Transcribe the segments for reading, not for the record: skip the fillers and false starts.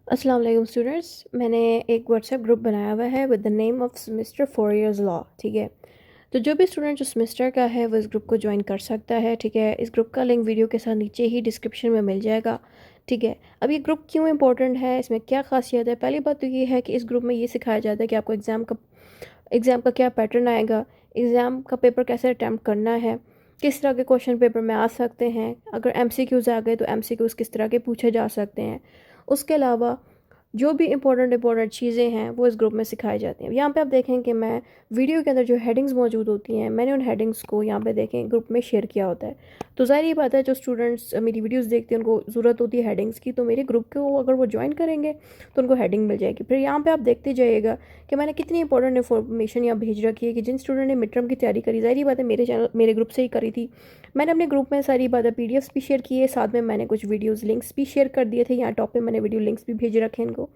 अस्सलाम वालेकुम स्टूडेंट्स। मैंने एक व्हाट्सएप ग्रुप बनाया हुआ है with the name of semester 4 years law. ठीक है, तो जो भी स्टूडेंट जो सेमेस्टर का है वो इस ग्रुप को ज्वाइन कर सकता है। ठीक है, इस ग्रुप का लिंक वीडियो के साथ नीचे ही डिस्क्रिप्शन में मिल जाएगा। ठीक है, अब ये ग्रुप क्यों इंपॉर्टेंट है, इसमें क्या खासियत है? पहली बात तो ये है कि इस ग्रुप में ये सिखाया जाता है कि आपको एग्ज़ाम का क्या पैटर्न आएगा, एग्ज़ाम का पेपर कैसे अटैम्प्ट करना है, किस तरह के क्वेश्चन पेपर में आ सकते हैं, अगर एमसीक्यूज़ आ गए तो एमसीक्यूज़ किस तरह के पूछे जा सकते हैं। उसके अलावा जो भी इंपॉर्टेंट चीज़ें हैं वो इस ग्रुप में सिखाई जाती हैं। यहाँ पे आप देखें कि मैं वीडियो के अंदर जो हेडिंग्स मौजूद होती हैं, मैंने उन हेडिंग्स को यहाँ पे देखें ग्रुप में शेयर किया होता है। तो ज़ाहिर ही बात है, जो स्टूडेंट्स मेरी वीडियोस देखते हैं उनको ज़रूरत होती है हेडिंग्स की, तो मेरे ग्रुप को अगर वो ज्वाइन करेंगे तो उनको हेडिंग मिल जाएगी। फिर यहाँ पर आप देखते जाइएगा कि मैंने कितनी इंपॉर्टेंट इन्फॉर्मेशन यहाँ भेज रखी है कि जिन स्टूडेंट ने मिड टर्म की तैयारी करी, ज़ाहिर ही बात है मेरे ग्रुप से ही करी थी। मैंने अपने ग्रुप में सारी बातें पीडीएफ्स भी शेयर की है, साथ में मैंने कुछ वीडियोस लिंक्स भी शेयर कर दिए थे। यहाँ टॉप पे मैंने वीडियो लिंक्स भी भेज रखे हैं इनको,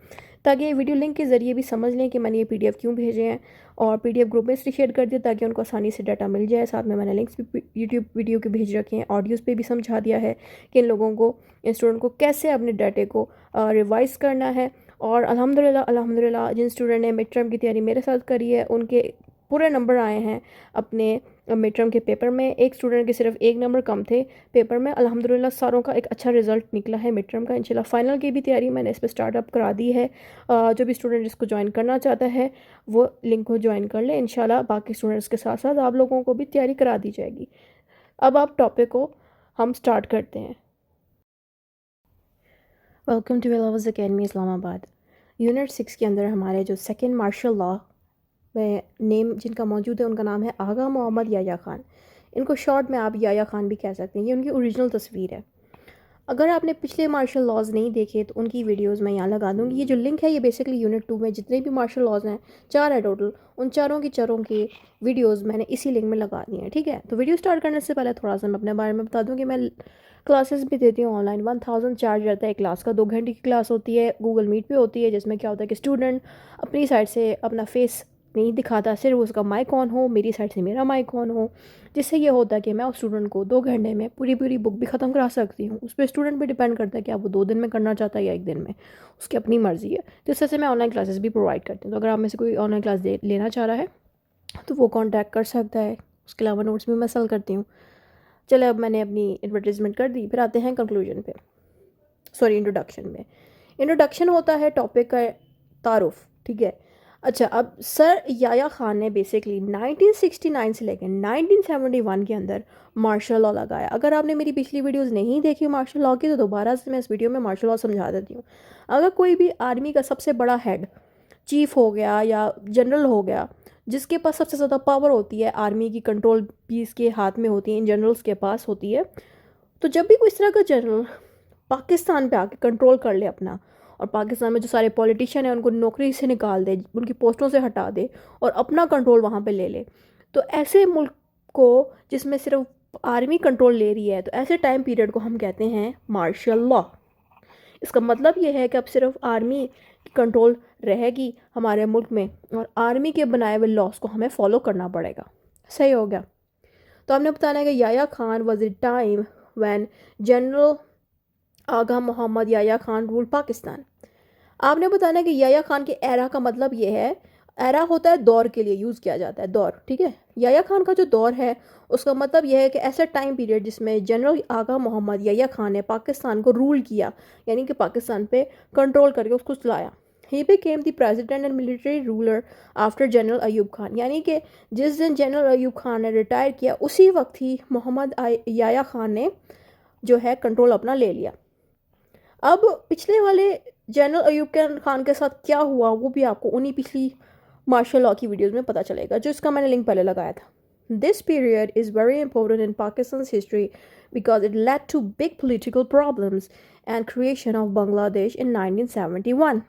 ताकि ये वीडियो लिंक के ज़रिए भी समझ लें कि मैंने ये पीडीएफ क्यों भेजे हैं, और पीडीएफ ग्रुप में इसलिए शेयर कर दिया ताकि उनको आसानी से डाटा मिल जाए। साथ में मैंने लिंक्स भी यूट्यूब वीडियो के भेज रखे हैं, ऑडियोज़ पे भी समझा दिया है कि इन लोगों को, इन स्टूडेंट को कैसे अपने डाटे को रिवाइज़ करना है। और अल्हम्दुलिल्लाह जिन स्टूडेंट ने मिड टर्म की तैयारी मेरे साथ करी है उनके पूरे नंबर आए हैं अपने मिड टर्म के पेपर में। एक स्टूडेंट के सिर्फ एक नंबर कम थे पेपर में। अल्हम्दुलिल्लाह सारों का एक अच्छा रिजल्ट निकला है मिड टर्म का। इंशाल्लाह फाइनल की भी तैयारी मैंने इस पर स्टार्टअप करा दी है। जो भी स्टूडेंट इसको ज्वाइन करना चाहता है वो लिंक को ज्वाइन कर ले। इंशाल्लाह बाकी स्टूडेंट्स के साथ साथ आप लोगों को भी तैयारी करा दी जाएगी। अब आप टॉपिक को हम स्टार्ट करते हैं। वेलकम टू वेलावज अकेडमी इस्लामाबाद। यूनिट 6 के अंदर हमारे जो सेकेंड मार्शल लॉ में नेम जिनका मौजूद है उनका नाम है आगा मोहम्मद याया ख़ान। इनको शॉर्ट में आप याया ख़ान भी कह सकते हैं। ये उनकी ओरिजिनल तस्वीर है। अगर आपने पिछले मार्शल लॉज नहीं देखे तो उनकी वीडियोस मैं यहाँ लगा दूँगी। ये जो लिंक है ये बेसिकली यूनिट 2 में जितने भी मार्शल लॉज हैं, 4 है टोटल, उन चारों की वीडियोस मैंने इसी लिंक में लगा दी हैं। ठीक है, तो वीडियो स्टार्ट करने से पहले थोड़ा सा मैं अपने बारे में बता दूँ कि मैं क्लासेस भी देती हूँ ऑनलाइन। 1000 चार्ज रहता है क्लास का। 2 घंटे की क्लास होती है, गूगल मीट पे होती है, जिसमें क्या होता है कि स्टूडेंट अपनी साइड से अपना फेस नहीं दिखाता, सिर्फ उसका माइक ऑन हो, मेरी साइड से मेरा माइक ऑन हो, जिससे ये होता है कि मैं उस स्टूडेंट को 2 घंटे में पूरी बुक भी ख़त्म करा सकती हूँ। उस पर स्टूडेंट पे डिपेंड करता है कि आप वो 2 दिन में करना चाहता है या 1 दिन में, उसकी अपनी मर्ज़ी है। तो इस तरह से मैं ऑनलाइन क्लासेस भी प्रोवाइड करती हूँ। तो अगर आप में से कोई ऑनलाइन क्लास लेना चाह रहा है तो वो कॉन्टैक्ट कर सकता है। उसके अलावा नोट्स भी मैं सेल करती हूँ। चले, अब मैंने अपनी एडवर्टीज़मेंट कर दी, फिर आते हैं कंक्लूजन पे, सॉरी इंट्रोडक्शन में। इंट्रोडक्शन होता है टॉपिक का तारुफ। ठीक है, अच्छा, अब सर याया ख़ान ने बेसिकली 1969 से लेकर 1971 के अंदर मार्शल लॉ लगाया। अगर आपने मेरी पिछली वीडियोस नहीं देखी मार्शल लॉ की तो दोबारा से मैं इस वीडियो में मार्शल लॉ समझा देती हूँ। अगर कोई भी आर्मी का सबसे बड़ा हेड, चीफ हो गया या जनरल हो गया, जिसके पास सबसे ज़्यादा पावर होती है, आर्मी की कंट्रोल भी इसके हाथ में होती है, इन जनरल्स के पास होती है। तो जब भी कोई इस तरह का जनरल पाकिस्तान पे आके कंट्रोल कर ले अपना, और पाकिस्तान में जो सारे पॉलिटिशियन हैं उनको नौकरी से निकाल दे, उनकी पोस्टों से हटा दे और अपना कंट्रोल वहाँ पे ले ले, तो ऐसे मुल्क को जिसमें सिर्फ आर्मी कंट्रोल ले रही है, तो ऐसे टाइम पीरियड को हम कहते हैं मार्शल लॉ। इसका मतलब ये है कि अब सिर्फ आर्मी की कंट्रोल रहेगी हमारे मुल्क में, और आर्मी के बनाए हुए लॉस को हमें फॉलो करना पड़ेगा। सही हो गया। तो हमने बताना है कि Yahya Khan was a time when general Agha Mohammad Yahya Khan rule Pakistan. आपने बताना है कि याया खान के एरा का मतलब ये है, एरा होता है दौर के लिए यूज़ किया जाता है, दौर। ठीक है, याया खान का जो दौर है उसका मतलब यह है कि ऐसा टाइम पीरियड जिसमें जनरल आगा मोहम्मद याया खान ने पाकिस्तान को रूल किया, यानी कि पाकिस्तान पे कंट्रोल करके उसको चलाया। He became the president and military ruler after general Ayub Khan, यानी कि जिस दिन जनरल अयूब खान ने रिटायर किया उसी वक्त ही मोहम्मद याया खान ने जो है कंट्रोल अपना ले लिया। अब पिछले वाले जनरल अयूब खान के साथ क्या हुआ वो भी आपको उन्हीं पिछली मार्शल लॉ की वीडियोस में पता चलेगा, जो इसका मैंने लिंक पहले लगाया था। This period is very important in Pakistan history because it led to big political problems and creation of Bangladesh in 1971।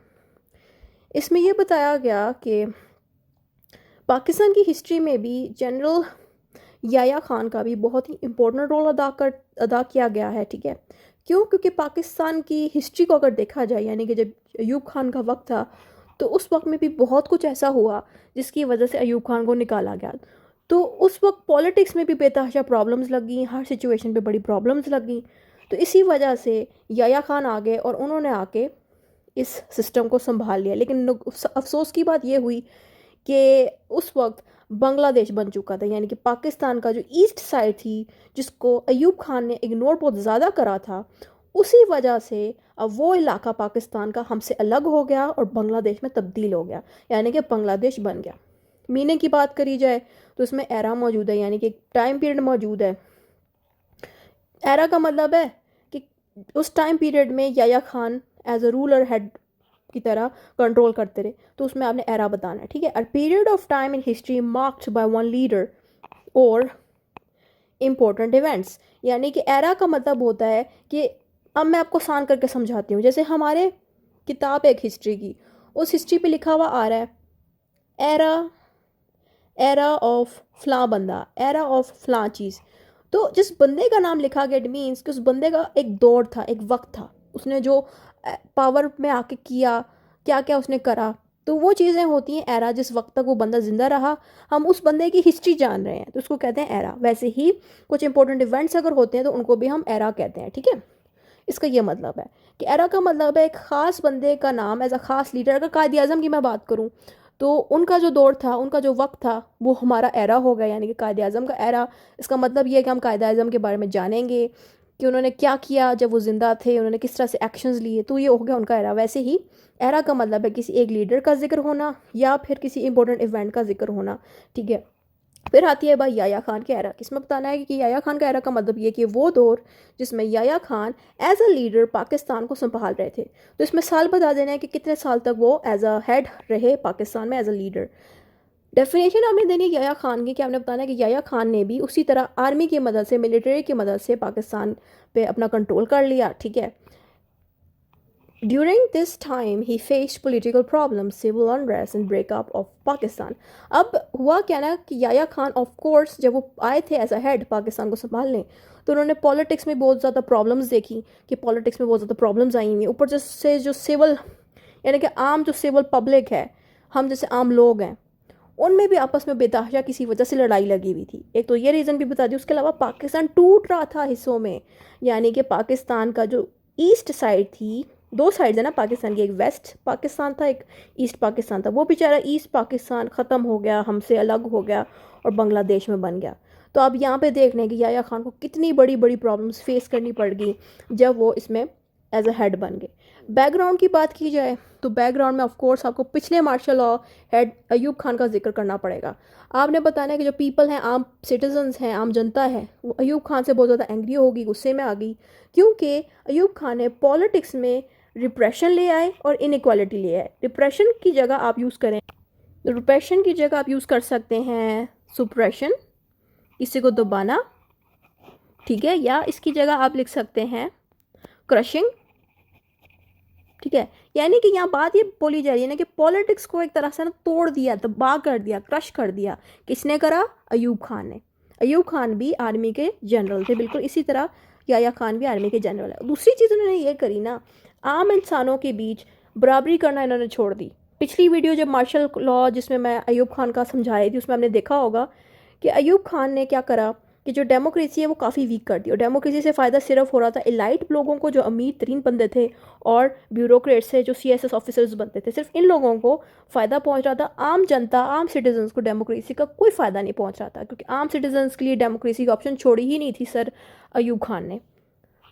इसमें यह बताया गया कि पाकिस्तान की हिस्ट्री में भी जनरल याया खान का भी बहुत ही इम्पोर्टेंट रोल अदा किया गया है। ठीक है, क्यों? क्योंकि पाकिस्तान की हिस्ट्री को अगर देखा जाए, यानी कि जब अयूब खान का वक्त था तो उस वक्त में भी बहुत कुछ ऐसा हुआ जिसकी वजह से अयूब खान को निकाला गया। तो उस वक्त पॉलिटिक्स में भी बेतहाशा प्रॉब्लम्स लगी, हर सिचुएशन पे बड़ी प्रॉब्लम्स लगी। तो इसी वजह से याया खान आ गए और उन्होंने आके इस सिस्टम को संभाल लिया। लेकिन अफसोस की बात ये हुई कि उस वक्त बांग्लादेश बन चुका था, यानी कि पाकिस्तान का जो ईस्ट साइड थी जिसको अयूब खान ने इग्नोर बहुत ज़्यादा करा था, उसी वजह से अब वो इलाका पाकिस्तान का हमसे अलग हो गया और बांग्लादेश में तब्दील हो गया, यानी कि बांग्लादेश बन गया। मीनिंग की बात करी जाए तो इसमें एरा मौजूद है, यानी कि एक टाइम पीरियड मौजूद है। एरा का मतलब है कि उस टाइम पीरियड में Yahya Khan as a ruler head की तरह कंट्रोल करते रहे, तो उसमें आपने एरा बताना है, ठीक है। A period of time in history marked by one leader और इम्पोर्टेंट इवेंट्स, यानी कि एरा का मतलब होता है कि अब मैं आपको आसान करके समझाती हूँ। जैसे हमारे किताब है एक हिस्ट्री की, उस हिस्ट्री पे लिखा हुआ आ रहा है एरा, एरा ऑफ फ्लां बंदा, एरा ऑफ फ्लां चीज़। तो जिस बंदे का नाम लिखा गया इट मीन्स कि उस बंदे का एक दौर था, एक वक्त था, उसने जो पावर में आके किया, क्या क्या उसने करा, तो वो चीज़ें होती हैं एरा। जिस वक्त तक वो बंदा ज़िंदा रहा, हम उस बंदे की हिस्ट्री जान रहे हैं तो उसको कहते हैं एरा। वैसे ही कुछ इंपॉर्टेंट इवेंट्स अगर होते हैं तो उनको भी हम एरा कहते हैं, ठीक है। इसका ये मतलब है कि एरा का मतलब है एक ख़ास बंदे का नाम एज अ ख़ास लीडर। अगर कायद आज़म की मैं बात करूँ तो उनका जो दौर था, उनका जो वक्त था, वो हमारा एरा हो गया, यानी कि कायद आज़म का एरा। इसका मतलब ये है कि हम कायद आज़म के बारे में जानेंगे कि उन्होंने क्या किया जब वो ज़िंदा थे, उन्होंने किस तरह से एक्शंस लिए, तो ये हो गया उनका एरा। वैसे ही एरा का मतलब है किसी एक लीडर का जिक्र होना या फिर किसी इंपॉर्टेंट इवेंट का जिक्र होना, ठीक है। फिर आती है भाई याया खान के एरा। किसमें बताना है कि याया खान का एरा का मतलब ये कि वो दौर जिसमें Yahya Khan as a leader Pakistan को संभाल रहे थे। तो इसमें साल बता देना है कि कितने साल तक वो एज अ हेड रहे पाकिस्तान में एज अ लीडर। डेफिनेशन आपने देनी है याया खान की, कि आपने बताना है कि याया खान ने भी उसी तरह आर्मी की मदद से, मिलिट्री की मदद से पाकिस्तान पे अपना कंट्रोल कर लिया, ठीक है। During this time, he faced political problems, civil unrest and breakup of Pakistan. अब हुआ क्या ना कि याया खान ऑफ कोर्स जब वो आए थे एज अ हेड पाकिस्तान को संभालने, तो उन्होंने पॉलिटिक्स में बहुत ज़्यादा प्रॉब्लम्स देखी कि पॉलिटिक्स में बहुत ज़्यादा प्रॉब्लम्स आई हुई। ऊपर से जो सिविल, यानी कि आम जो सिविल पब्लिक है, हम जैसे आम लोग हैं, उनमें भी आपस में बेतहाशा किसी वजह से लड़ाई लगी हुई थी। एक तो ये रीज़न भी बता दी, उसके अलावा पाकिस्तान टूट रहा था हिस्सों में, यानी कि पाकिस्तान का जो ईस्ट साइड थी, दो साइड्स है ना पाकिस्तान की, एक वेस्ट पाकिस्तान था, एक ईस्ट पाकिस्तान था। वो बेचारा ईस्ट पाकिस्तान ख़त्म हो गया, हमसे अलग हो गया और बांग्लादेश में बन गया। तो अब यहाँ पे देख लें कि याया खान को कितनी बड़ी बड़ी प्रॉब्लम्स फेस करनी पड़ गई जब वो इसमें एज अ हेड बन गए। बैकग्राउंड की बात की जाए तो बैकग्राउंड में ऑफ कोर्स आपको पिछले martial law head Ayub Khan का जिक्र करना पड़ेगा। आपने बताना है कि जो पीपल हैं, आम सिटीजन्स हैं, आम जनता है, वो अयूब खान से बहुत ज़्यादा एंग्री होगी, गुस्से में आ गई, क्योंकि अयूब खान ने पॉलिटिक्स में रिप्रेशन ले आए और इनइक्वालिटी ले आए। रिप्रेशन की जगह आप यूज़ करें, रिप्रेशन की जगह आप यूज़ कर सकते हैं सुप्रेशन, किसी को दबाना, ठीक है, या इसकी जगह आप लिख सकते हैं क्रशिंग, ठीक है। यानी कि यहाँ बात ये बोली जा रही है ना कि पॉलिटिक्स को एक तरह से ना तोड़ दिया, तबाह कर दिया, क्रश कर दिया। किसने करा? अयूब खान ने। अयूब खान भी आर्मी के जनरल थे, बिल्कुल इसी तरह याया खान भी आर्मी के जनरल है। दूसरी चीज़ उन्होंने ये करी ना, आम इंसानों के बीच बराबरी करना इन्होंने छोड़ दी। पिछली वीडियो जब मार्शल लॉ जिसमें मैं अयूब खान का समझा रही थी, उसमें हमने देखा होगा कि अयूब खान ने क्या करा कि जो डेमोक्रेसी है वो काफ़ी वीक कर दी। और डेमोक्रेसी से फ़ायदा सिर्फ हो रहा था एलाइट लोगों को, जो अमीर तरीन बंदे थे, और ब्यूरोक्रेट्स से जो सीएसएस ऑफिसर्स बनते थे, सिर्फ इन लोगों को फ़ायदा पहुंच रहा था। आम जनता, आम सिटीजन्स को डेमोक्रेसी का कोई फ़ायदा नहीं पहुंच रहा था, क्योंकि आम सिटीजन्स के लिए डेमोक्रेसी का ऑप्शन छोड़ी ही नहीं थी सर अयूब खान ने।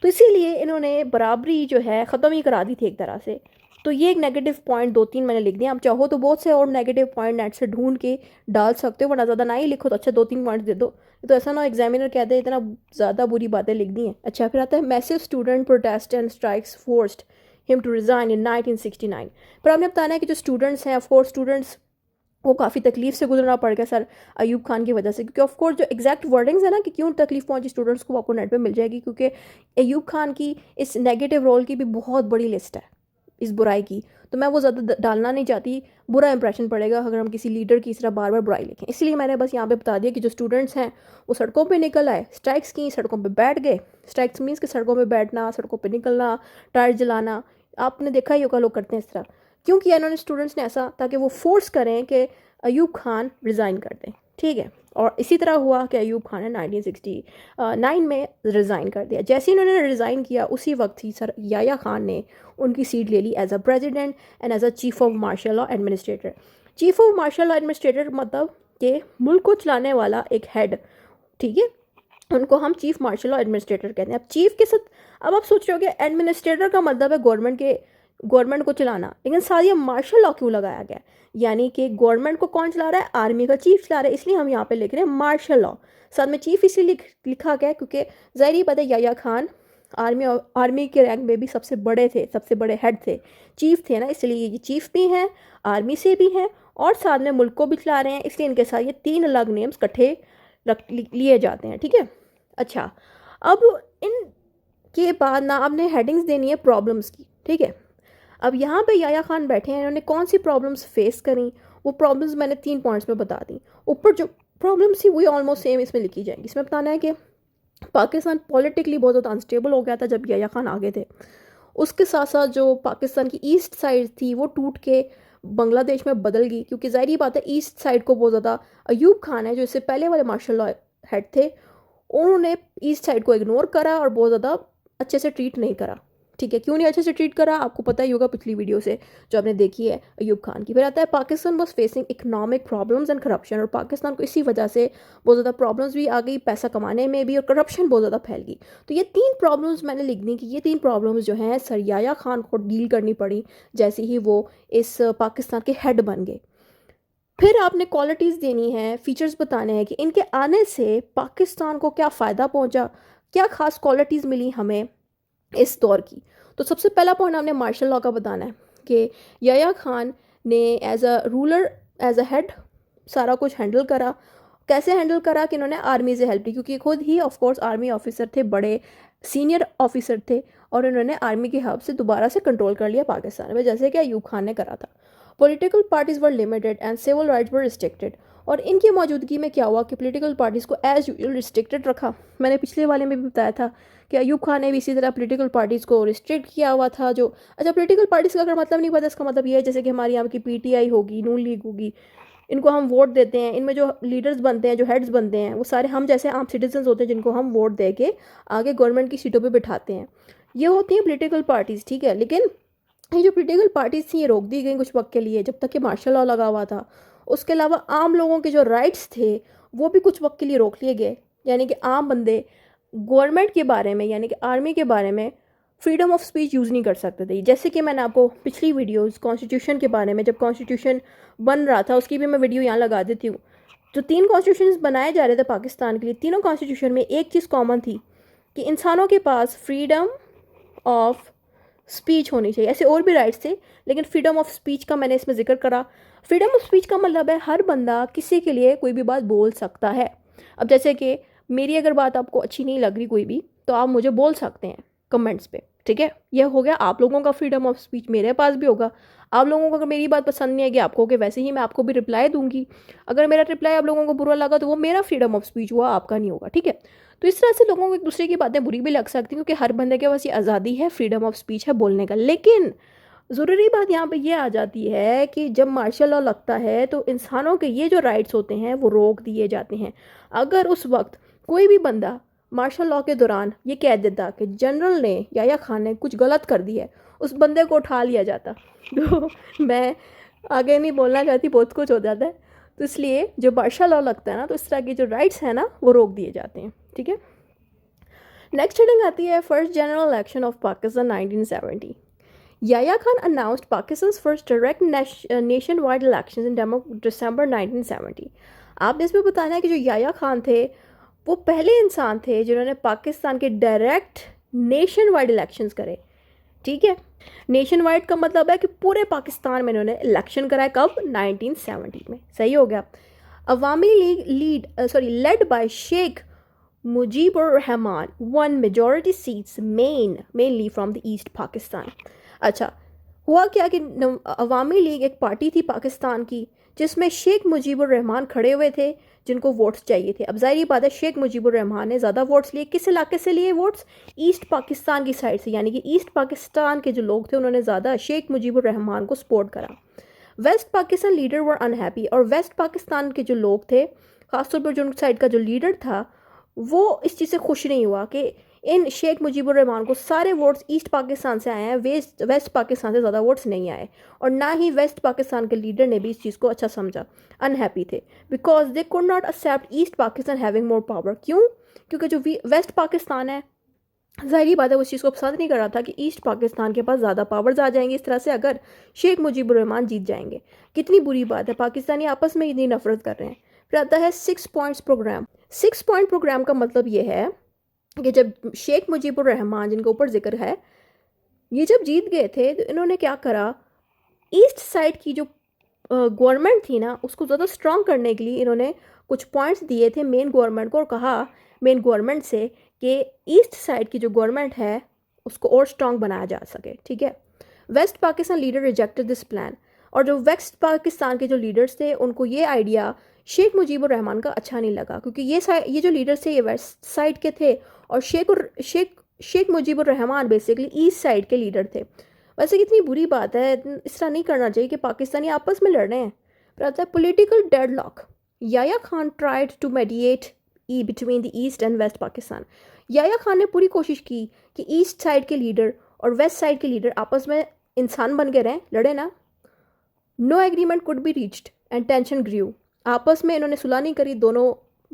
तो इसीलिए इन्होंने बराबरी जो है ख़त्म ही करा दी थी एक तरह से। तो ये एक नेगेटिव पॉइंट दो तीन मैंने लिख दिया। आप चाहो तो बहुत से और नेगेटिव पॉइंट नेट से ढूंढ के डाल सकते हो, वरना ज़्यादा ना ही लिखो तो अच्छा दो तीन पॉइंट्स दे दो। तो ऐसा ना एग्जामिनर कह दे इतना ज़्यादा बुरी बातें लिख दी हैं। अच्छा, फिर आता है massive student protest and strikes forced him to resign in 1969। पर आपने बताना है कि जो स्टूडेंट्स हैं, ऑफकोर्स स्टूडेंट्स को काफ़ी तकलीफ से गुजरना पड़ गया सर अयूब खान की वजह से, क्योंकि ऑफ कोर्स जो एग्जैक्ट वर्डिंग्स है ना कि क्यों तकलीफ पहुंची स्टूडेंट्स को, आपको नेट पे मिल जाएगी, क्योंकि अयूब खान की इस नेगेटिव रोल की भी बहुत बड़ी लिस्ट है, इस बुराई की। तो मैं वो ज़्यादा डालना नहीं चाहती, बुरा इंप्रेशन पड़ेगा अगर हम किसी लीडर की इस तरह बार बार बुराई लिखें। इसलिए मैंने बस यहाँ पे बता दिया कि जो स्टूडेंट्स हैं वो सड़कों पे निकल आए, स्ट्राइक्स की, सड़कों पे बैठ गए। स्ट्राइक्स मीन्स कि सड़कों पे बैठना, सड़कों पे निकलना, टायर जलाना। आपने देखा ही होगा लोग करते हैं इस तरह। क्यों किया इन्होंने स्टूडेंट्स ने ऐसा? ताकि वो फोर्स करें कि अयूब खान रिज़ाइन कर दें, ठीक है। और इसी तरह हुआ कि अयूब खान ने 1969 में रिज़ाइन कर दिया। जैसे ही उन्होंने रिज़ाइन किया उसी वक्त ही सर याया खान ने उनकी सीट ले ली as a president and as a chief of martial law administrator. Chief of martial law administrator मतलब कि मुल्क को चलाने वाला एक हेड, ठीक है, उनको हम चीफ मार्शल लॉ एडमिनिस्ट्रेटर कहते हैं। अब चीफ के साथ अब आप सोच रहे हो कि एडमिनिस्ट्रेटर का मतलब है गवर्नमेंट को चलाना, लेकिन साथ ये मार्शल लॉ क्यों लगाया गया? यानी कि गवर्नमेंट को कौन चला रहा है? आर्मी का चीफ चला रहा है, इसलिए हम यहाँ पे लिख रहे हैं मार्शल लॉ। साथ में चीफ इसलिए लिखा गया क्योंकि ज़ाहिर बात है याया खान आर्मी के रैंक में भी सबसे बड़े थे, सबसे बड़े हेड थे, चीफ थे ना, इसलिए ये चीफ भी हैं, आर्मी से भी हैं और साथ में मुल्क को भी चला रहे हैं, इसलिए इनके साथ ये 3 अलग नेम्स इकट्ठे लिए जाते हैं, ठीक है। अच्छा, अब इन के बाद ना आपने हेडिंग्स देनी है प्रॉब्लम्स की, ठीक है। अब यहाँ पे याया खान बैठे हैं, इन्होंने कौन सी प्रॉब्लम्स फेस करी, वो प्रॉब्लम्स मैंने 3 पॉइंट्स में बता दी। ऊपर जो प्रॉब्लम्स थी वही ऑलमोस्ट सेम इसमें लिखी जाएंगी। इसमें बताना है कि पाकिस्तान पॉलिटिकली बहुत ज़्यादा अनस्टेबल हो गया था जब याया खान आगे थे। उसके साथ साथ जो पाकिस्तान की ईस्ट साइड थी वो टूट के बांग्लादेश में बदल गई, क्योंकि ज़ाहिर बात है ईस्ट साइड को बहुत ज़्यादा अयूब खान है जो इससे पहले वाले मार्शल लॉ हेड थे, उन्होंने ईस्ट साइड को इग्नोर करा और बहुत ज़्यादा अच्छे से ट्रीट नहीं करा, ठीक है। क्यों नहीं अच्छे से ट्रीट करा आपको पता ही होगा पिछली वीडियो से जो आपने देखी है अयूब खान की। फिर आता है Pakistan was facing economic problems and corruption, और पाकिस्तान को इसी वजह से बहुत ज़्यादा प्रॉब्लम्स भी आ गई, पैसा कमाने में भी, और करप्शन बहुत ज़्यादा फैल गई। तो ये 3 प्रॉब्लम्स मैंने लिख दी कि ये 3 प्रॉब्लम्स जो हैं सर याया खान को डील करनी पड़ी जैसे ही वो इस पाकिस्तान के हेड बन गए। फिर आपने क्वालिटीज़ देनी है, फीचर्स बताने हैं कि इनके आने से पाकिस्तान को क्या फ़ायदा पहुंचा, क्या ख़ास क्वालिटीज़ मिली हमें इस दौर की। तो सबसे पहला पॉइंट आपने मार्शल लॉ का बताना है कि याया खान ने as a ruler, as a head सारा कुछ हैंडल करा। कैसे हैंडल करा कि इन्होंने आर्मी से हेल्प ली, क्योंकि खुद ही ऑफ कोर्स आर्मी ऑफिसर थे, बड़े सीनियर ऑफिसर थे, और इन्होंने आर्मी की हेल्प से दोबारा से कंट्रोल कर लिया पाकिस्तान में, जैसे कि अयूब खान ने करा था। Political parties were limited and civil rights were restricted, और इनकी मौजूदगी में क्या हुआ कि पॉलिटिकल पार्टीज़ को एज यूजुअल रिस्ट्रिक्टेड रखा। मैंने पिछले वाले में भी बताया था कि अयूब खान ने भी इसी तरह पॉलिटिकल पार्टीज़ को रिस्ट्रिक्ट किया हुआ था। जो अच्छा, पॉलिटिकल पार्टीज़ का अगर मतलब नहीं पता, इसका मतलब ये है जैसे कि हमारी यहाँ की पीटीआई होगी, नून लीग होगी, इनको हम वोट देते हैं, इनमें जो लीडर्स बनते हैं, जो हेड्स बनते हैं, वो सारे हम जैसे आम सिटीजन्स होते हैं जिनको हम वोट दे के आगे गवर्नमेंट की सीटों पर बिठाते हैं, ये होती हैं पॉलिटिकल पार्टीज़, ठीक है। लेकिन ये जो पॉलिटिकल पार्टीज़ थी ये रोक दी गई कुछ वक्त के लिए, जब तक कि मार्शल लॉ लगा हुआ था। उसके अलावा आम लोगों के जो राइट्स थे वो भी कुछ वक्त के लिए रोक लिए गए, यानी कि आम बंदे गवर्नमेंट के बारे में, यानी कि आर्मी के बारे में फ्रीडम ऑफ स्पीच यूज़ नहीं कर सकते थे। जैसे कि मैंने आपको पिछली वीडियोस कॉन्स्टिट्यूशन के बारे में, जब कॉन्स्टिट्यूशन बन रहा था उसकी भी मैं वीडियो यहाँ लगा देती हूँ। जो 3 कॉन्स्टिट्यूशन बनाए जा रहे थे पाकिस्तान के लिए, तीनों कॉन्स्टिट्यूशन में एक चीज़ कॉमन थी कि इंसानों के पास फ्रीडम ऑफ स्पीच होनी चाहिए। ऐसे और भी राइट्स थे, लेकिन फ्रीडम ऑफ स्पीच का मैंने इसमें जिक्र करा। फ्रीडम ऑफ स्पीच का मतलब है हर बंदा किसी के लिए कोई भी बात बोल सकता है। अब जैसे कि मेरी अगर बात आपको अच्छी नहीं लग रही कोई भी, तो आप मुझे बोल सकते हैं कमेंट्स पे, ठीक है। यह हो गया आप लोगों का फ्रीडम ऑफ स्पीच, मेरे पास भी होगा। आप लोगों को अगर मेरी बात पसंद नहीं आएगी, आपको कि वैसे ही मैं आपको भी रिप्लाई दूंगी। अगर मेरा रिप्लाई आप लोगों को बुरा लगा तो वो मेरा फ्रीडम ऑफ स्पीच हुआ, आपका नहीं होगा, ठीक है। तो इस तरह से लोगों को एक दूसरे की बातें बुरी भी लग सकती हैं, क्योंकि हर बंदे के पास ये आज़ादी है, फ्रीडम ऑफ स्पीच है बोलने का। लेकिन ज़रूरी बात यहाँ पे ये आ जाती है कि जब मार्शल लॉ लगता है तो इंसानों के ये जो राइट्स होते हैं वो रोक दिए जाते हैं। अगर उस वक्त कोई भी बंदा मार्शल लॉ के दौरान ये कह देता कि जनरल ने याया खान ने कुछ गलत कर दिया है, उस बंदे को उठा लिया जाता। तो मैं आगे नहीं बोलना चाहती, बहुत कुछ हो जाता है। तो इसलिए जो मार्शल लॉ लगता है ना, तो इस तरह के जो राइट्स हैं ना वो रोक दिए जाते हैं, ठीक है। नेक्स्ट हेडिंग आती है first general election of Pakistan 1970। Yahya Khan announced Pakistan first direct nation wide election in December 1970। आपने इसमें बताना है कि जो याया खान थे वो पहले इंसान थे जिन्होंने पाकिस्तान के डायरेक्ट नेशन वाइड इलेक्शंस करे, ठीक है। नेशन वाइड का मतलब है कि पूरे पाकिस्तान में इन्होंने इलेक्शन कराए, कब? 1970 में, सही हो गया। Awami League led by Sheikh Mujibur Rahman won majority seats mainly from the East Pakistan. अच्छा, हुआ क्या कि अवामी लीग एक पार्टी थी पाकिस्तान की जिसमें शेख मुजीबुर रहमान खड़े हुए थे जिनको वोट्स चाहिए थे। अब जाहिर बात है शेख मुजीबुर रहमान ने ज़्यादा वोट्स लिए, किस इलाके से लिए वोट्स? ईस्ट पाकिस्तान की साइड से, यानी कि ईस्ट पाकिस्तान के जो लोग थे उन्होंने ज़्यादा शेख मुजीबुर रहमान को सपोर्ट करा। वेस्ट पाकिस्तान लीडर वर अनहैप्पी, और वेस्ट पाकिस्तान के जो लोग थे ख़ासतौर पर जो उनकी साइड का जो लीडर था वो इस चीज़ से खुश नहीं हुआ कि इन शेख मुजीबुर रहमान को सारे वोट्स ईस्ट पाकिस्तान से आए हैं, वेस्ट पाकिस्तान से ज़्यादा वोट्स नहीं आए। और ना ही वेस्ट पाकिस्तान के लीडर ने भी इस चीज़ को अच्छा समझा, अनहैप्पी थे, because they could not accept East Pakistan having more power. क्यों? क्योंकि जो वेस्ट पाकिस्तान है, ज़ाहिरी बात है वो इस चीज़ को पसंद नहीं कर रहा था कि ईस्ट पाकिस्तान के पास ज़्यादा पावर्स आ जाएंगे इस तरह से अगर शेख मुजीबुर रहमान जीत जाएंगे। कितनी बुरी बात है, पाकिस्तानी आपस में इतनी नफरत कर रहे हैं। फिर आता है 6 पॉइंट्स प्रोग्राम। 6 पॉइंट प्रोग्राम का मतलब ये है कि जब शेख मुजीबुर रहमान, जिनके ऊपर जिक्र है, ये जब जीत गए थे तो इन्होंने क्या करा, ईस्ट साइड की जो गवर्नमेंट थी ना उसको ज़्यादा स्ट्रॉन्ग करने के लिए इन्होंने कुछ पॉइंट्स दिए थे मेन गवर्नमेंट को और कहा मेन गवर्नमेंट से कि ईस्ट साइड की जो गवर्नमेंट है उसको और स्ट्रॉन्ग बनाया जा सके। ठीक है, West Pakistan leader rejected this plan. और जो वेस्ट पाकिस्तान के जो लीडर्स थे उनको ये आइडिया शेख मुजीबुर रहमान का अच्छा नहीं लगा, क्योंकि ये जो लीडर्स थे ये वेस्ट साइड के थे और Sheikh Mujibur Rahman basically East side के लीडर थे। वैसे कितनी बुरी बात है, इस तरह नहीं करना चाहिए कि पाकिस्तानी आपस में लड़ रहे हैं। फिर आता है political deadlock. Yahya Khan tried to mediate between the east and west Pakistan. Yahya Khan ने पूरी कोशिश की कि ईस्ट साइड के लीडर और वेस्ट साइड के लीडर आपस में इंसान बन के रहें, लड़े ना। No agreement could be reached and tension grew. आपस में इन्होंने सुलह नहीं करी दोनों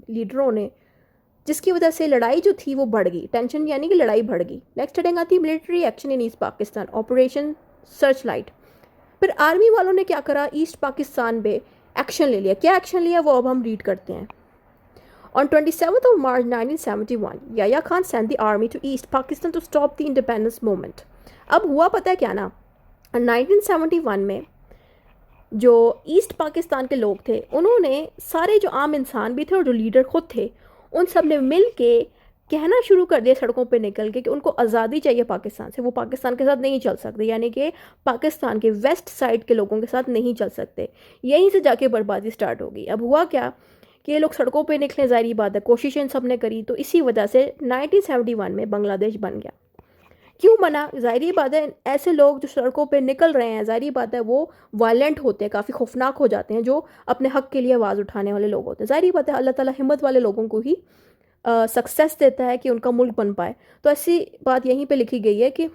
लीडरों ने, जिसकी वजह से लड़ाई जो थी वो बढ़ गई, टेंशन यानी कि लड़ाई बढ़ गई। नेक्स्ट हेडिंग आती है military action in east Pakistan, operation search light. फिर आर्मी वालों ने क्या करा, ईस्ट पाकिस्तान पे एक्शन ले लिया। क्या एक्शन लिया वो अब हम रीड करते हैं। On 27 of March 1971, Yahya Khan sent the army to east Pakistan to stop the independence movement. अब हुआ पता है क्या ना, 1971 में जो ईस्ट पाकिस्तान के लोग थे उन्होंने सारे जो आम इंसान भी थे और जो लीडर खुद थे उन सब ने मिल के कहना शुरू कर दिया सड़कों पे निकल के कि उनको आज़ादी चाहिए पाकिस्तान से, वो पाकिस्तान के साथ नहीं चल सकते, यानी कि पाकिस्तान के वेस्ट साइड के लोगों के साथ नहीं चल सकते। यहीं से जाके बर्बादी स्टार्ट होगी। अब हुआ क्या कि ये लोग सड़कों पे निकले, ज़ाहिर बात है कोशिशें इन सब ने करी, तो इसी वजह से 1971 में बांग्लादेश बन गया। क्यों बना? ज़ाहिर बात है ऐसे लोग जो सड़कों पे निकल रहे हैं, ज़ाहिर बात है वो वायलेंट होते हैं, काफ़ी खौफनाक हो जाते हैं, जो अपने हक़ के लिए आवाज़ उठाने वाले लोग होते हैं। ज़ाहिर बात है अल्लाह ताला हिम्मत वाले लोगों को ही सक्सेस देता है कि उनका मुल्क बन पाए। तो ऐसी बात यहीं पे लिखी गई है कि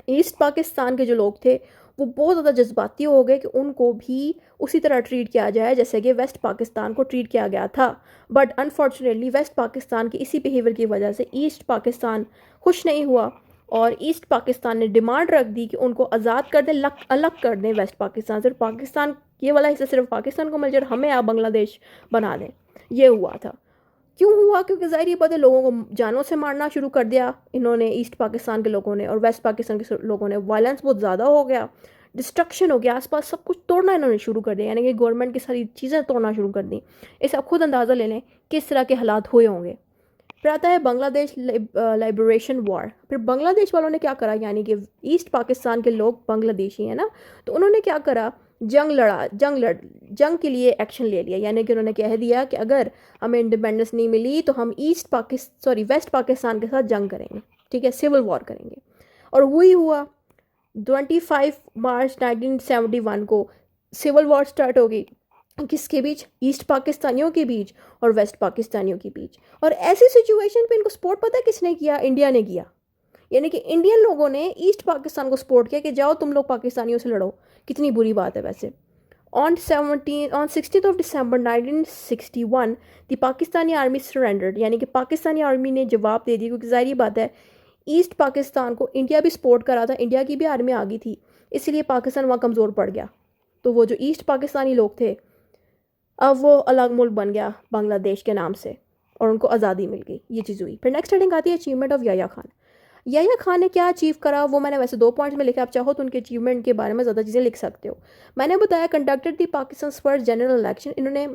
ईस्ट पाकिस्तान के जो लोग थे वो बहुत ज़्यादा जज्बाती हो गए कि उनको भी उसी तरह ट्रीट किया जाए जैसे कि वेस्ट पाकिस्तान को ट्रीट किया गया था। बट अनफॉर्चुनेटली वेस्ट पाकिस्तान की इसी बिहेवियर की वजह से ईस्ट पाकिस्तान खुश नहीं हुआ और ईस्ट पाकिस्तान ने डिमांड रख दी कि उनको आज़ाद कर दें, अलग कर दें वेस्ट पाकिस्तान से। पाकिस्तान ये वाला हिस्सा सिर्फ पाकिस्तान को मिल जाए, हमें आप बांग्लादेश बना दें। ये हुआ था। क्यों हुआ? क्योंकि ज़ाहिर बात है लोगों को जानों से मारना शुरू कर दिया इन्होंने, ईस्ट पाकिस्तान के लोगों ने और वेस्ट पाकिस्तान के लोगों ने। वायलेंस बहुत ज़्यादा हो गया, डिस्ट्रक्शन हो गया, आसपास सब कुछ तोड़ना इन्होंने शुरू कर दिया, यानी कि गवर्नमेंट की सारी चीज़ें तोड़ना शुरू कर दी। इसे आप खुद अंदाज़ा ले लें किस तरह के हालात हुए होंगे। फिर आता है बांग्लादेश लिबरेशन वॉर। फिर बांग्लादेश वालों ने क्या करा, यानी कि ईस्ट पाकिस्तान के लोग बांग्लादेशी हैं ना, तो उन्होंने क्या करा, जंग के लिए एक्शन ले लिया। यानी कि उन्होंने कह दिया कि अगर हमें इंडिपेंडेंस नहीं मिली तो हम वेस्ट पाकिस्तान के साथ जंग करेंगे। ठीक है, सिविल वॉर करेंगे। और वही हुआ। 25 मार्च 1971 को सिविल वॉर स्टार्ट हो गई। किसके बीच? ईस्ट पाकिस्तानियों के बीच और वेस्ट पाकिस्तानियों के बीच। और ऐसी सिचुएशन पे इनको सपोर्ट पता है किसने किया? इंडिया ने किया। यानी कि इंडियन लोगों ने ईस्ट पाकिस्तान को सपोर्ट किया कि जाओ तुम लोग पाकिस्तानियों से लड़ो। कितनी बुरी बात है वैसे। On 16 of December 1961 the Pakistani army surrendered, यानी कि पाकिस्तानी आर्मी ने जवाब दे दिया, क्योंकि ज़ाहिर बात है ईस्ट पाकिस्तान को इंडिया भी सपोर्ट कर रहा था, इंडिया की भी आर्मी आ गई थी, इसलिए पाकिस्तान वहाँ कमज़ोर पड़ गया। तो वो जो ईस्ट पाकिस्तानी लोग थे अब वो अलग मुल्क बन गया बांग्लादेश के नाम से और उनको आज़ादी मिल गई। ये चीज़ हुई। फिर नेक्स्ट हेडिंग आती है अचीवमेंट ऑफ याया खान। याया खान ने क्या अचीव करा वो मैंने वैसे 2 पॉइंट्स में लिखा, आप चाहो तो उनके अचीवमेंट के बारे में ज़्यादा चीज़ें लिख सकते हो। मैंने बताया कंडक्टेड दी पाकिस्तान फर्स्ट जनरल इलेक्शन। इन्होंने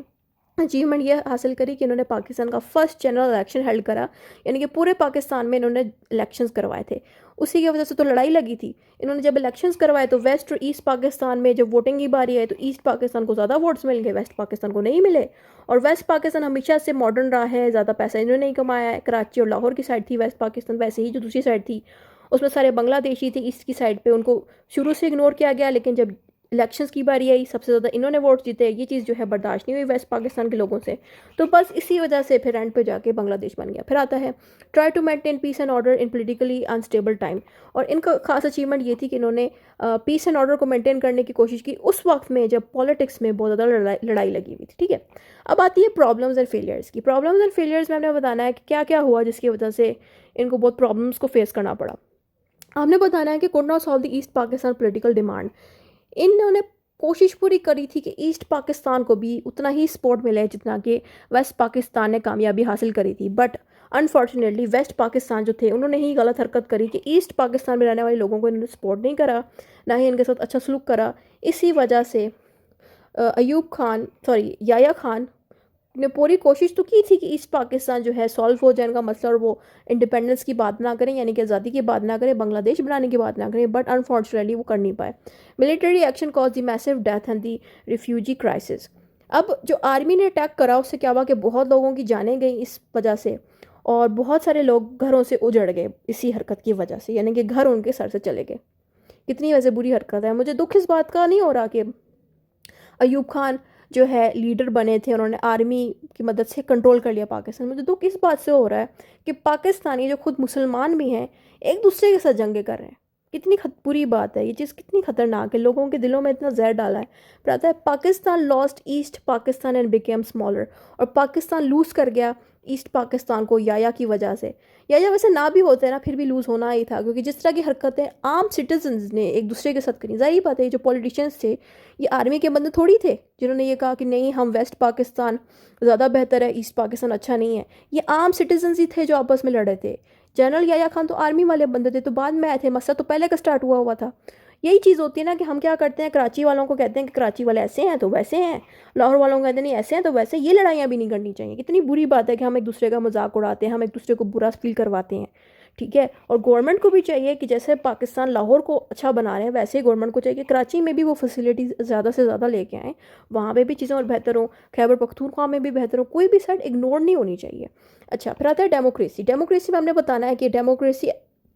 अचीवमेंट ये हासिल करी कि इन्होंने पाकिस्तान का फर्स्ट जनरल इलेक्शन हेल्ड करा, यानी कि पूरे पाकिस्तान में इन्होंने इलेक्शंस करवाए थे। उसी की वजह से तो लड़ाई लगी थी। इन्होंने जब इलेक्शंस करवाए तो वेस्ट और ईस्ट पाकिस्तान में जब वोटिंग की बारी आई तो ईस्ट पाकिस्तान को ज़्यादा वोट्स मिल गए, वेस्ट पाकिस्तान को नहीं मिले। और वेस्ट पाकिस्तान हमेशा से मॉडर्न रहा है, ज़्यादा पैसा इन्होंने नहीं कमाया है। कराची और लाहौर की साइड थी वेस्ट पाकिस्तान, वैसे ही जो दूसरी साइड थी उसमें सारे बांग्लादेशी थे। ईस्ट की साइड पे उनको शुरू से इग्नोर किया गया, लेकिन जब इलेक्शंस की बारी आई, सबसे ज़्यादा इन्होंने वोट जीते, ये चीज़ जो है बर्दाश्त नहीं हुई वेस्ट पाकिस्तान के लोगों से, तो बस इसी वजह से फिर एंड पे जाके बांग्लादेश बन गया। फिर आता है try to maintain peace and order in politically unstable time, और इनका खास अचीवमेंट ये थी कि इन्होंने पीस एंड ऑर्डर को मेंटेन करने की कोशिश की उस वक्त में जब पॉलिटिक्स में बहुत ज़्यादा लड़ाई लगी हुई थी, ठीक है। अब आती है प्रॉब्लम्स एंड फेलियर्स की। प्रॉब्लम्स एंड फेलियर्स में हमने बताना है कि क्या क्या हुआ जिसकी वजह से इनको बहुत प्रॉब्लम्स को फेस करना पड़ा। हमने बताना है कि could not solve the East Pakistan political demand. इन्होंने कोशिश पूरी करी थी कि ईस्ट पाकिस्तान को भी उतना ही सपोर्ट मिले जितना कि वेस्ट पाकिस्तान ने कामयाबी हासिल करी थी, बट अनफॉर्चुनेटली वेस्ट पाकिस्तान जो थे उन्होंने ही गलत हरकत करी कि ईस्ट पाकिस्तान में रहने वाले लोगों को इन्होंने सपोर्ट नहीं करा, ना ही इनके साथ अच्छा सलूक करा। इसी वजह से याया खान ने पूरी कोशिश तो की थी कि ईस्ट पाकिस्तान जो है सॉल्व हो जाए इनका मसला, और वो इंडिपेंडेंस की बात ना करें, यानी कि आज़ादी की बात ना करें, बांग्लादेश बनाने की बात ना करें, बट अनफॉर्चुनेटली वो कर नहीं पाए। Military action cause the massive death and the refugee crisis. अब जो आर्मी ने अटैक करा उससे क्या हुआ कि बहुत लोगों की जानें गई इस वजह से, और बहुत सारे लोग घरों से उजड़ गए इसी हरकत की वजह से, यानी कि घर उनके सर से चले गए। कितनी वैसे बुरी हरकत है। मुझे दुख इस बात का नहीं हो रहा कि अयूब खान जो है लीडर बने थे, उन्होंने आर्मी की मदद से कंट्रोल कर लिया पाकिस्तान। मुझे दुख इस बात से हो रहा है कि पाकिस्तानी जो खुद मुसलमान भी हैं एक दूसरे के साथ जंगे कर रहे हैं। कितनी बुरी बात है, ये चीज़ कितनी खतरनाक है, लोगों के दिलों में इतना जहर डाला है। फिर आता है Pakistan lost east Pakistan and became smaller, और पाकिस्तान लूज़ कर गया ईस्ट पाकिस्तान को याया की वजह से। याया वैसे ना भी होते ना फिर भी लूज़ होना ही था, क्योंकि जिस तरह की हरकतें आम सिटीजन्स ने एक दूसरे के साथ करी, जाहिर बात है जो पॉलिटिशियंस थे ये आर्मी के बंदे थोड़ी थे जिन्होंने ये कहा कि नहीं हम वेस्ट पाकिस्तान ज़्यादा बेहतर है, ईस्ट पाकिस्तान अच्छा नहीं है। ये आम सिटीजन्स ही थे जो आपस में लड़े थे। जनरल याया खान तो आर्मी वाले बंदे थे, तो बाद में आए थे, मसला तो पहले का स्टार्ट हुआ था। यही चीज़ होती है ना कि हम क्या करते हैं, कराची वालों को कहते हैं कि कराची वाले ऐसे हैं तो वैसे हैं, लाहौर वालों को कहते हैं नहीं ऐसे हैं तो वैसे। ये लड़ाइयाँ भी नहीं करनी चाहिए। कितनी बुरी बात है कि हम एक दूसरे का मजाक उड़ाते हैं, हम एक दूसरे को बुरा फील करवाते हैं, ठीक है। और गवर्नमेंट को भी चाहिए कि जैसे पाकिस्तान लाहौर को अच्छा बना रहे हैं वैसे ही गवर्नमेंट को चाहिए कि कराची में भी वो फैसिलिटीज़ ज़्यादा से ज़्यादा लेके आएँ, वहाँ पे भी चीज़ें और बेहतर हों, खैबर पख्तूनख्वा में भी बेहतर हो, कोई भी साइड इग्नोर नहीं होनी चाहिए। अच्छा, फिर आता है डेमोक्रेसी। डेमोक्रेसी में हमने बताना है कि डेमोक्रेसी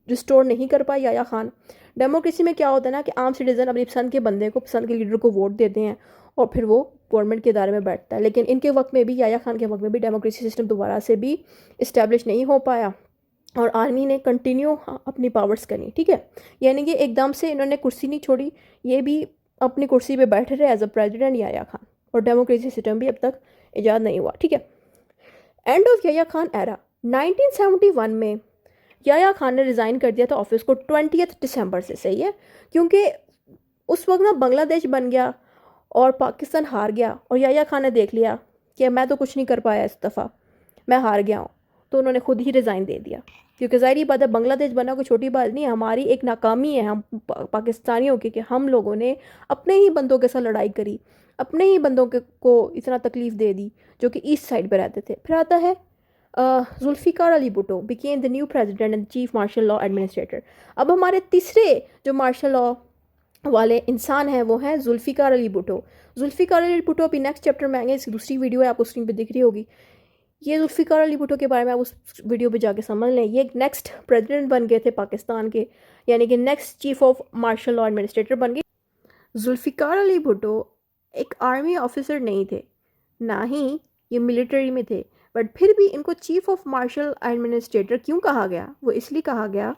रिस्टोर नहीं कर पाई याया खान। डेमोक्रेसी में क्या होता है ना कि आम सिटीज़न अपनी पसंद के बंदे को, पसंद के लीडर को वोट देते हैं और फिर वो गवर्नमेंट के इदारे में बैठता है। लेकिन इनके वक्त में भी, याया खान के वक्त में भी डेमोक्रेसी सिस्टम दोबारा से भी इस्टेब्लिश नहीं हो पाया, और आर्मी ने कंटिन्यू अपनी पावर्स करी, ठीक है। यानी कि एकदम से इन्होंने कुर्सी नहीं छोड़ी, ये भी अपनी कुर्सी पे बैठे रहे एज अ प्रेसिडेंट याया खान, और डेमोक्रेसी सिस्टम भी अब तक ईजाद नहीं हुआ, ठीक है। End of Yahya Khan era 1971 में याया खान ने रिज़ाइन कर दिया था ऑफिस को 20 दिसंबर से, सही है, क्योंकि उस वक्त ना बांग्लादेश बन गया और पाकिस्तान हार गया, और याया खान ने देख लिया कि मैं तो कुछ नहीं कर पाया इस दफ़ा, मैं हार गया हूँ, तो उन्होंने खुद ही रिज़ाइन दे दिया। क्योंकि ज़ाहिर बात है बांग्लादेश बना कोई छोटी बात नहीं है, हमारी एक नाकामी है हम पाकिस्तानियों की कि हम लोगों ने अपने ही बंदों के साथ लड़ाई करी, अपने ही बंदों के को इतना तकलीफ़ दे दी जो कि ईस्ट साइड पर रहते थे। फिर आता है Zulfikar Ali Bhutto became the new president and chief martial law administrator. अब हमारे तीसरे जो मार्शल लॉ वाले इंसान हैं वो हैं जुल्फ़िकार अली भुट्टो। जुल्फ़िकार अली भुट्टो अभी नेक्स्ट चैप्टर में आएंगे, इसकी दूसरी वीडियो है आपको स्क्रीन पे दिख रही होगी। ये जुल्फ़िकार अली भुट्टो के बारे में आप उस वीडियो पे जाके समझ लें। ये नेक्स्ट प्रेसिडेंट बन गए थे पाकिस्तान के, यानी कि next chief of martial law administrator बन गए। जुल्फ़िकार अली भुट्टो एक आर्मी ऑफिसर नहीं थे, ना ही ये मिलिट्री में थे, बट फिर भी इनको चीफ ऑफ मार्शल एडमिनिस्ट्रेटर क्यों कहा गया? वो इसलिए कहा गया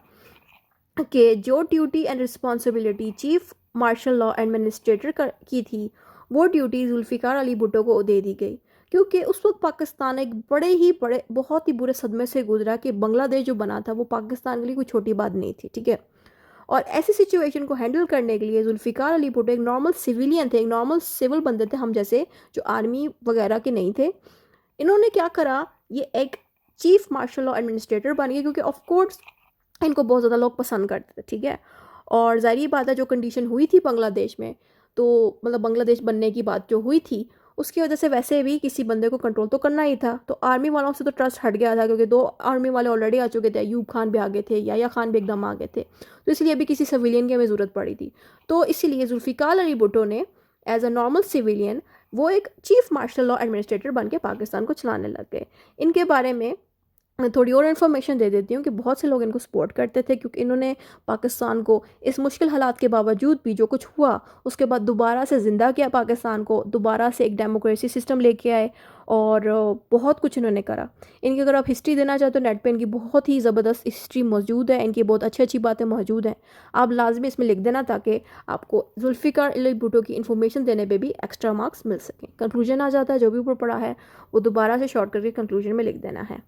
कि जो duty and responsibility chief martial law administrator की थी वो ड्यूटी जुल्फ़िकार अली भुट्टो को दे दी गई, क्योंकि उस वक्त पाकिस्तान एक बड़े बहुत ही बुरे सदमे से गुजरा कि बांग्लादेश जो बना था वो पाकिस्तान के लिए कोई छोटी बात नहीं थी, ठीक है। और ऐसी सिचुएशन को हैंडल करने के लिए जुल्फ़िकार अली भुट्टो एक नॉर्मल सिविलियन थे, एक नॉर्मल सिविल बंदे थे, हम जैसे, जो आर्मी वगैरह के नहीं थे। इन्होंने क्या करा, ये एक चीफ मार्शल लॉ एडमिनिस्ट्रेटर बन गए, क्योंकि ऑफ कोर्स इनको बहुत ज़्यादा लोग पसंद करते थे, ठीक है। और ज़ाहिर बात है जो कंडीशन हुई थी बांग्लादेश में, तो मतलब बांग्लादेश बनने की बात जो हुई थी उसकी वजह से वैसे भी किसी बंदे को कंट्रोल तो करना ही था, तो आर्मी वालों से तो ट्रस्ट हट गया था, क्योंकि 2 आर्मी वाले ऑलरेडी आ चुके थे, अयूब खान भी आ गए थे, याया खान भी एकदम आ गए थे, तो इसलिए अभी किसी सिविलियन की हमें ज़रूरत पड़ी थी। तो इसीलिए जुल्फ़िकार अली भुट्टो ने एज अ नॉर्मल सिविलियन वो एक चीफ मार्शल लॉ एडमिनिस्ट्रेटर बन के पाकिस्तान को चलाने लग गए। इनके बारे में मैं थोड़ी और इन्फॉर्मेशन दे देती हूँ कि बहुत से लोग इनको सपोर्ट करते थे क्योंकि इन्होंने पाकिस्तान को इस मुश्किल हालात के बावजूद भी जो कुछ हुआ उसके बाद दोबारा से ज़िंदा किया, पाकिस्तान को दोबारा से एक डेमोक्रेसी सिस्टम लेके आए और बहुत कुछ इन्होंने करा। इनकी अगर आप हिस्ट्री देना चाहते हो नेट पे इनकी बहुत ही ज़बरदस्त हिस्ट्री मौजूद है, इनकी बहुत अच्छी अच्छी बातें मौजूद हैं। आप लाजमी इसमें लिख देना ताकि आपको जुल्फ़िकार अली भुट्टो की इन्फॉर्मेशन देने पे भी एक्स्ट्रा मार्क्स मिल सकें। कंक्लूजन आ जाता है, जो भी ऊपर पड़ा है वो दोबारा से शॉर्ट करके कंक्लूजन में लिख देना है।